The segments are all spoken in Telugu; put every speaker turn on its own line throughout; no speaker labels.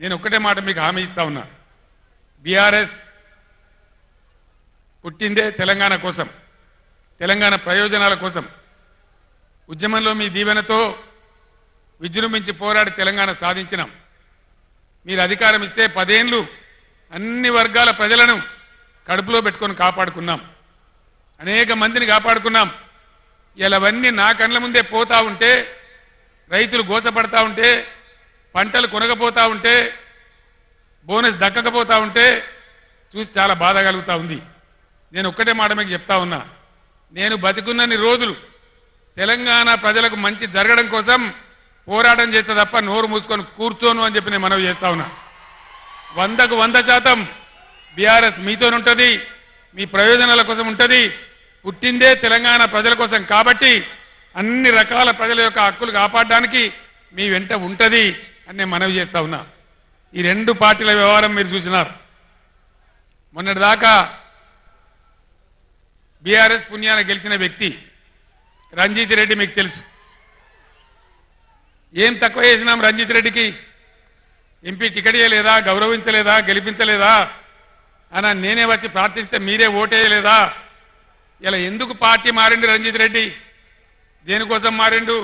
నేను ఒక్కటే మాట మీకు హామీ ఇస్తా ఉన్నా. బీఆర్ఎస్ పుట్టిందే తెలంగాణ కోసం, తెలంగాణ ప్రయోజనాల కోసం. ఉద్యమంలో మీ దీవెనతో విజృంభించి పోరాడి తెలంగాణ సాధించినాం. మీరు అధికారం ఇస్తే 10 ఏళ్లు అన్ని వర్గాల ప్రజలను కడుపులో పెట్టుకొని కాపాడుకున్నాం, అనేక మందిని కాపాడుకున్నాం. ఇలా అవన్నీ నా కళ్ళ ముందే పోతా ఉంటే, రైతులు గోసపడతా ఉంటే, పంటలు కొనకపోతా ఉంటే, బోనస్ దక్కకపోతా ఉంటే చూసి చాలా బాధ కలుగుతా ఉంది. నేను ఒక్కటే మాట మీకు చెప్తా ఉన్నా, నేను బతికున్నన్ని రోజులు తెలంగాణ ప్రజలకు మంచి జరగడం కోసం పోరాటం చేస్తే తప్ప నోరు మూసుకొని కూర్చోను అని చెప్పి నేను మనవి చేస్తా ఉన్నా. 100కు 100% బీఆర్ఎస్ మీతోనుంటది, మీ ప్రయోజనాల కోసం ఉంటది. పుట్టిందే తెలంగాణ ప్రజల కోసం కాబట్టి అన్ని రకాల ప్రజల యొక్క హక్కులు కాపాడడానికి మీ వెంట ఉంటది అని నేను మనవి చేస్తా ఉన్నా. ఈ 2 పార్టీల వ్యవహారం మీరు చూసినారు. మొన్నటిదాకా బీఆర్ఎస్ పుణ్యాన గెలిచిన వ్యక్తి రంజిత్ రెడ్డి మీకు తెలుసు. ఏం తక్కువ చేసినాం రంజిత్ రెడ్డికి? ఎంపీ టికెట్ ఇవ్వలేదా, గౌరవించలేదా, గెలిపించలేదా అని నేనే వచ్చి ప్రార్థిస్తే మీరే ఓటేయలేదా? ఇలా ఎందుకు పార్టీ మారిండు రంజిత్ రెడ్డి? దేనికోసం మారిండు?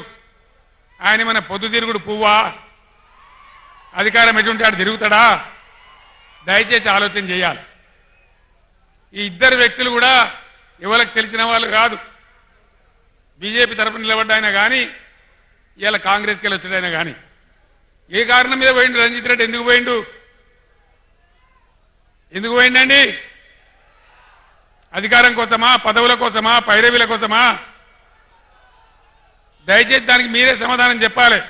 ఆయన మన పొద్దుతిరుగుడు పువ్వా? అధికారం ఎటువంటి ఆడు తిరుగుతాడా? దయచేసి ఆలోచన చేయాలి. ఈ ఇద్దరు వ్యక్తులు కూడా ఎవరికి తెలిసిన వాళ్ళు కాదు. బీజేపీ తరఫున నిలబడ్డాయినా కానీ, ఇలా కాంగ్రెస్కి వెళ్ళి వచ్చాడైనా కానీ, ఏ కారణం మీద పోయిండు రంజిత్ రెడ్డి? ఎందుకు పోయిండు? ఎందుకు పోయిండండి? అధికారం కోసమా, పదవుల కోసమా, పైరవీల కోసమా? దయచేసి దానికి మీరే సమాధానం చెప్పాలి.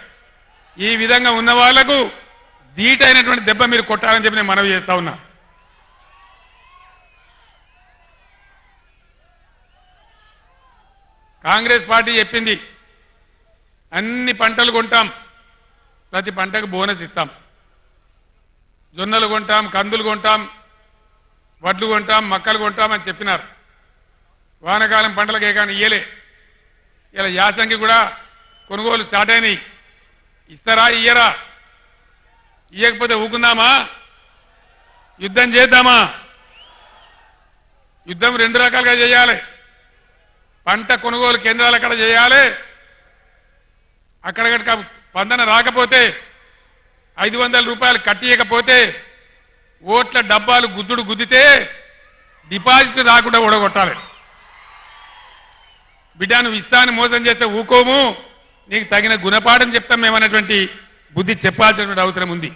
ఈ విధంగా ఉన్న వాళ్లకు ధీటైనటువంటి దెబ్బ మీరు కొట్టాలని చెప్పి నేను మనవి చేస్తా ఉన్నా. కాంగ్రెస్ పార్టీ చెప్పింది అన్ని పంటలు కొంటాం, ప్రతి పంటకు బోనస్ ఇస్తాం. జొన్నలు కొంటాం, కందులు కొంటాం, వడ్లు కొంటాం, మక్కలు కొంటాం అని చెప్పినారు. వానకాలం పంటలకు ఏకాని ఇయ్యలే. ఇలా యాసంగి కూడా కొనుగోలు స్టార్ట్ అయినాయి. ఇస్తారా, ఇయ్యరా? ఇయ్యకపోతే ఊకుందామా? యుద్ధం చేద్దామా? యుద్ధం 2 రకాలుగా చేయాలి. పంట కొనుగోలు కేంద్రాలు అక్కడ చేయాలి. అక్కడ స్పందన రాకపోతే 500 రూపాయలు కట్టియకపోతే ఓట్ల డబ్బాలు గుద్దుడు గుద్దితే డిపాజిట్ రాకుండా ఓడగొట్టాలి. బిడ్డ నువ్వు ఇస్తాను మోసం చేస్తే ఊకోము, నీకు తగిన గుణపాఠం చెప్తాం మేమన్నటువంటి బుద్ధి చెప్పాల్సినటువంటి అవసరం ఉంది.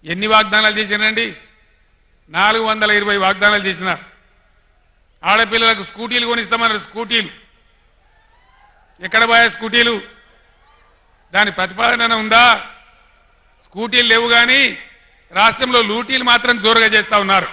ఎన్ని వాగ్దానాలు చేసినారండి? 420 వాగ్దానాలు చేసినారు. ఆడపిల్లలకు స్కూటీలు కొనిస్తామన్నారు. స్కూటీలు ఎక్కడ పోయా? స్కూటీలు దాని ప్రతిపాదన ఉందా? స్కూటీలు లేవు కానీ రాష్ట్రంలో లూటీలు మాత్రం జోరుగా చేస్తా ఉన్నారు.